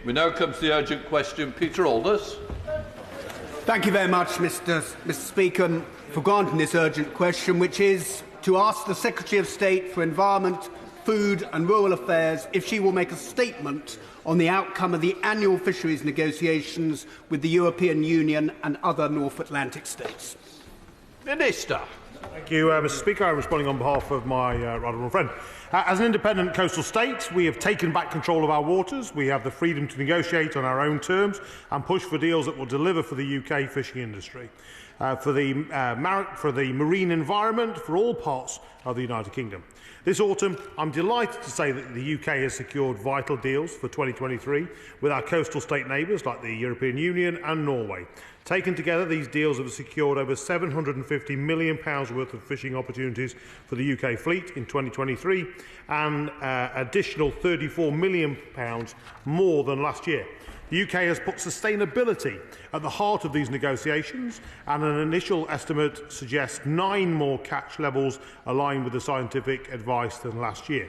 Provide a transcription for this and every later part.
We now come to the urgent question. Peter Aldous. Thank you very much, Mr. Speaker, for granting this urgent question, which is to ask the Secretary of State for Environment, Food and Rural Affairs if she will make a statement on the outcome of the annual fisheries negotiations with the European Union and other North Atlantic states. Minister. Thank you, Mr. Speaker. I'm responding on behalf of my right honourable friend. As an independent coastal state, we have taken back control of our waters. We have the freedom to negotiate on our own terms and push for deals that will deliver for the UK fishing industry, for the marine environment, for all parts of the United Kingdom. This autumn, I'm delighted to say that the UK has secured vital deals for 2023 with our coastal state neighbours like the European Union and Norway. Taken together, these deals have secured over £750 million worth of fishing opportunities for the UK fleet in 2023 and additional £34 million more than last year. The UK has put sustainability at the heart of these negotiations, and an initial estimate suggests 9 more catch levels aligned with the scientific advice than last year.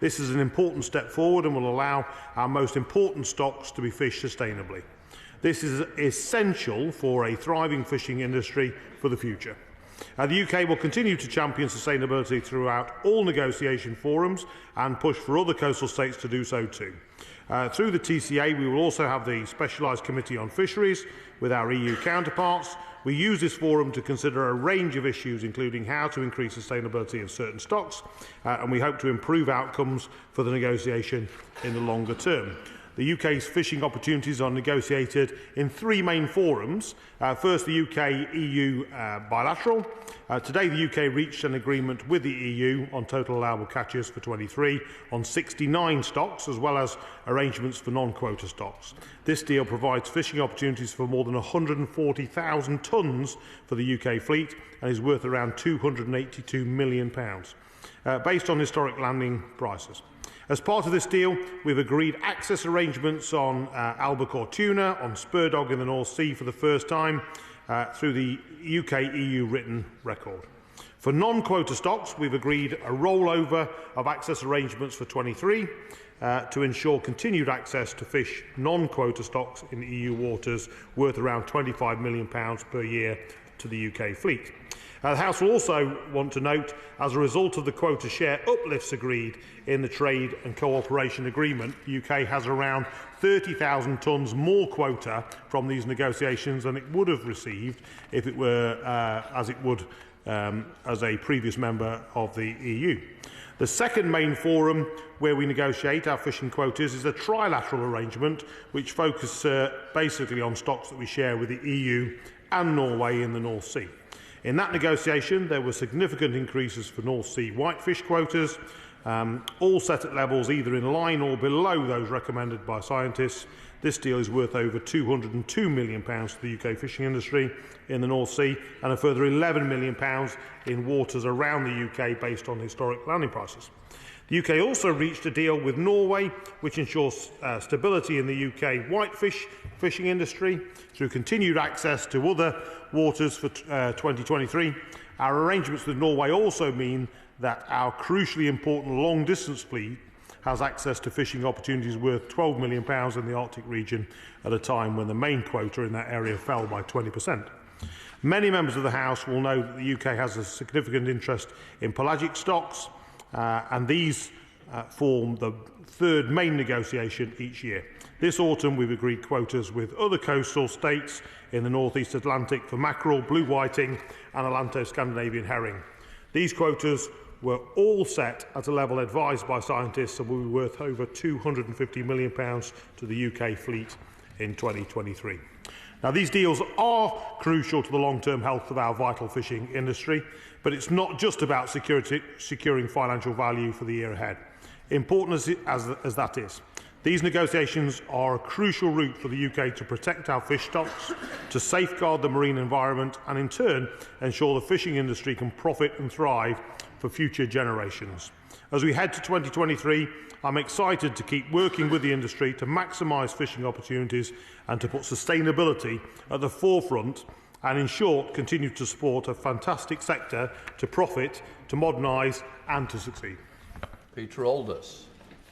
This is an important step forward and will allow our most important stocks to be fished sustainably. This is essential for a thriving fishing industry for the future. The UK will continue to champion sustainability throughout all negotiation forums and push for other coastal states to do so too. Through the TCA, we will also have the Specialised Committee on Fisheries with our EU counterparts. We use this forum to consider a range of issues, including how to increase sustainability of certain stocks, and we hope to improve outcomes for the negotiation in the longer term. The UK's fishing opportunities are negotiated in 3 main forums. First, the UK-EU bilateral. Today, the UK reached an agreement with the EU on total allowable catches for 23 on 69 stocks, as well as arrangements for non-quota stocks. This deal provides fishing opportunities for more than 140,000 tonnes for the UK fleet and is worth around £282 million, based on historic landing prices. As part of this deal, we've agreed access arrangements on albacore tuna, on spurdog in the North Sea for the first time through the UK-EU written record. For non-quota stocks, we've agreed a rollover of access arrangements for 23 to ensure continued access to fish non-quota stocks in EU waters worth around £25 million per year to the UK fleet. The House will also want to note, as a result of the quota share uplifts agreed in the Trade and Cooperation Agreement, the UK has around 30,000 tonnes more quota from these negotiations than it would have received if it were as a previous member of the EU. The second main forum where we negotiate our fishing quotas is a trilateral arrangement which focuses basically on stocks that we share with the EU and Norway in the North Sea. In that negotiation, there were significant increases for North Sea whitefish quotas, all set at levels either in line or below those recommended by scientists. This deal is worth over £202 million to the UK fishing industry in the North Sea and a further £11 million in waters around the UK based on historic landing prices. The UK also reached a deal with Norway which ensures stability in the UK whitefish fishing industry through continued access to other waters for 2023. Our arrangements with Norway also mean that our crucially important long-distance fleet has access to fishing opportunities worth £12 million in the Arctic region at a time when the main quota in that area fell by 20%. Many members of the House will know that the UK has a significant interest in pelagic stocks, and these form the third main negotiation each year. This autumn, we've agreed quotas with other coastal states in the North East Atlantic for mackerel, blue whiting and Atlanto-Scandinavian herring. These quotas were all set at a level advised by scientists and will be worth over £250 million to the UK fleet in 2023. Now, these deals are crucial to the long-term health of our vital fishing industry, but it's not just about securing financial value for the year ahead. Important as that is, these negotiations are a crucial route for the UK to protect our fish stocks, to safeguard the marine environment and, in turn, ensure the fishing industry can profit and thrive for future generations. As we head to 2023, I'm excited to keep working with the industry to maximise fishing opportunities and to put sustainability at the forefront and, in short, continue to support a fantastic sector to profit, to modernise and to succeed. Peter Aldous.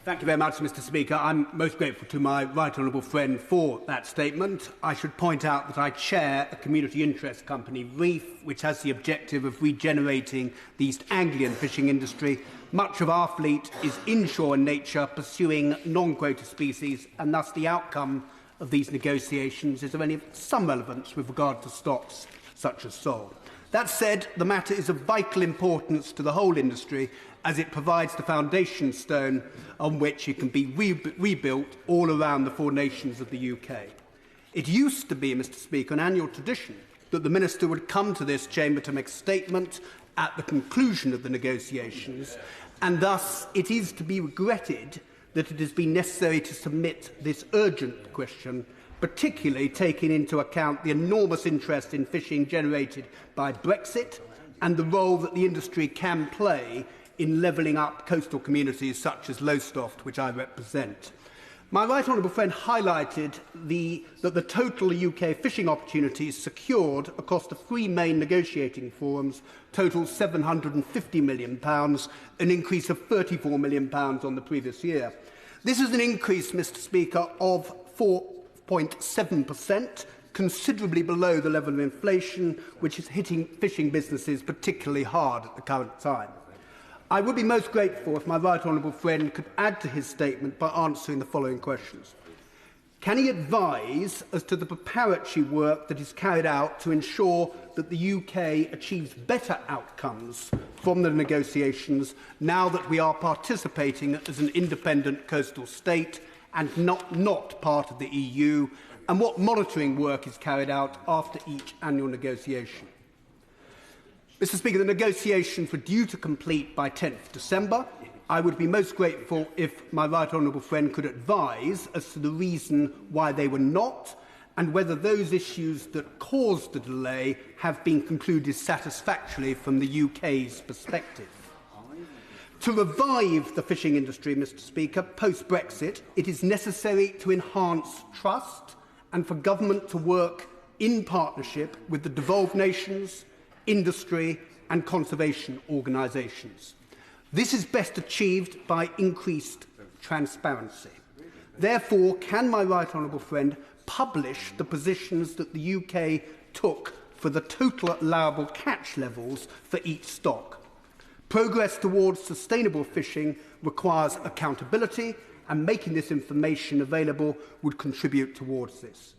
Thank you very much, Mr. Speaker. I'm most grateful to my right honourable friend for that statement. I should point out that I chair a community interest company, Reef, which has the objective of regenerating the East Anglian fishing industry. Much of our fleet is inshore in nature, pursuing non-quota species, and thus the outcome of these negotiations is of only some relevance with regard to stocks such as sole. That said, the matter is of vital importance to the whole industry, as it provides the foundation stone on which it can be rebuilt all around the four nations of the UK. It used to be, Mr. Speaker, an annual tradition that the Minister would come to this chamber to make a statement at the conclusion of the negotiations, and thus it is to be regretted that it has been necessary to submit this urgent question, particularly taking into account the enormous interest in fishing generated by Brexit and the role that the industry can play in levelling up coastal communities such as Lowestoft, which I represent. My right honourable friend highlighted that the total UK fishing opportunities secured across the three main negotiating forums total £750 million, an increase of £34 million on the previous year. This is an increase, Mr. Speaker, of 4.7%, considerably below the level of inflation, which is hitting fishing businesses particularly hard at the current time. I would be most grateful if my right honourable friend could add to his statement by answering the following questions. Can he advise as to the preparatory work that is carried out to ensure that the UK achieves better outcomes from the negotiations now that we are participating as an independent coastal state and not part of the EU, and what monitoring work is carried out after each annual negotiation? Mr. Speaker, the negotiations were due to complete by 10th December. I would be most grateful if my right honourable friend could advise as to the reason why they were not, and whether those issues that caused the delay have been concluded satisfactorily from the UK's perspective. To revive the fishing industry, Mr. Speaker, post-Brexit, it is necessary to enhance trust and for government to work in partnership with the devolved nations, industry and conservation organisations. This is best achieved by increased transparency. Therefore, can my right honourable friend publish the positions that the UK took for the total allowable catch levels for each stock? Progress towards sustainable fishing requires accountability, and making this information available would contribute towards this.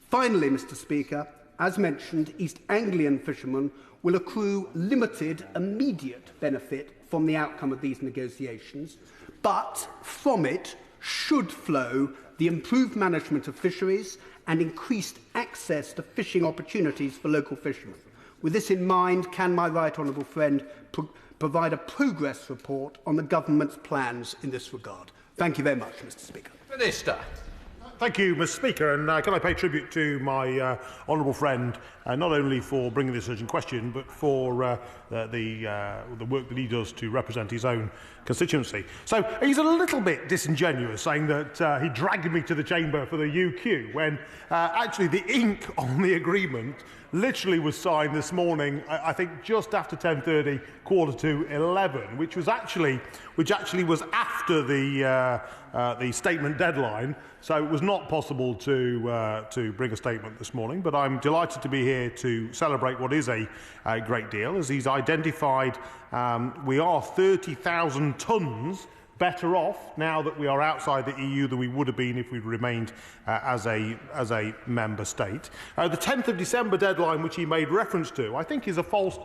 Finally, Mr. Speaker, as mentioned, East Anglian fishermen will accrue limited immediate benefit from the outcome of these negotiations, but from it should flow the improved management of fisheries and increased access to fishing opportunities for local fishermen. With this in mind, can my right honourable friend provide a progress report on the government's plans in this regard? Thank you very much, Mr. Speaker. Minister. Thank you, Mr. Speaker, and can I pay tribute to my honourable friend, not only for bringing this urgent question, but for the work that he does to represent his own constituency. So he's a little bit disingenuous, saying that he dragged me to the chamber for the UQ, when actually the ink on the agreement literally was signed this morning, I think just after 10:30, 11:15, which actually was after the statement deadline. So it was not possible to bring a statement this morning, but I'm delighted to be here to celebrate what is a great deal. As he's identified, we are 30,000 tonnes better off now that we are outside the EU than we would have been if we'd remained as a member state. The 10th of December deadline, which he made reference to, I think is a false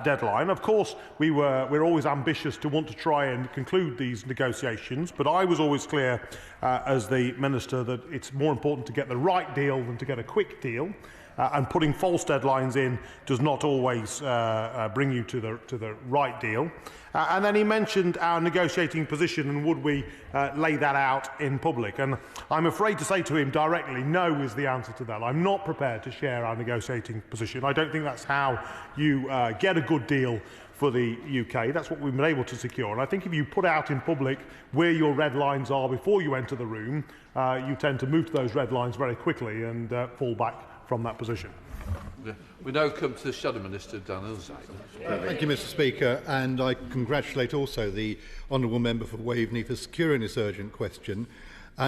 deadline. Of course, we're always ambitious to want to try and conclude these negotiations, but I was always clear as the Minister that it's more important to get the right deal than to get a quick deal. And putting false deadlines in does not always bring you to the right deal. And then he mentioned our negotiating position and would we lay that out in public. And I'm afraid to say to him directly, no is the answer to that. I'm not prepared to share our negotiating position. I don't think that's how you get a good deal for the UK. That's what we've been able to secure. And I think if you put out in public where your red lines are before you enter the room, you tend to move to those red lines very quickly and fall back from that position. We now come to the Shadow Minister, Daniels. Thank you, Mr. Speaker, and I congratulate also the honourable member for Waveney for securing this urgent question.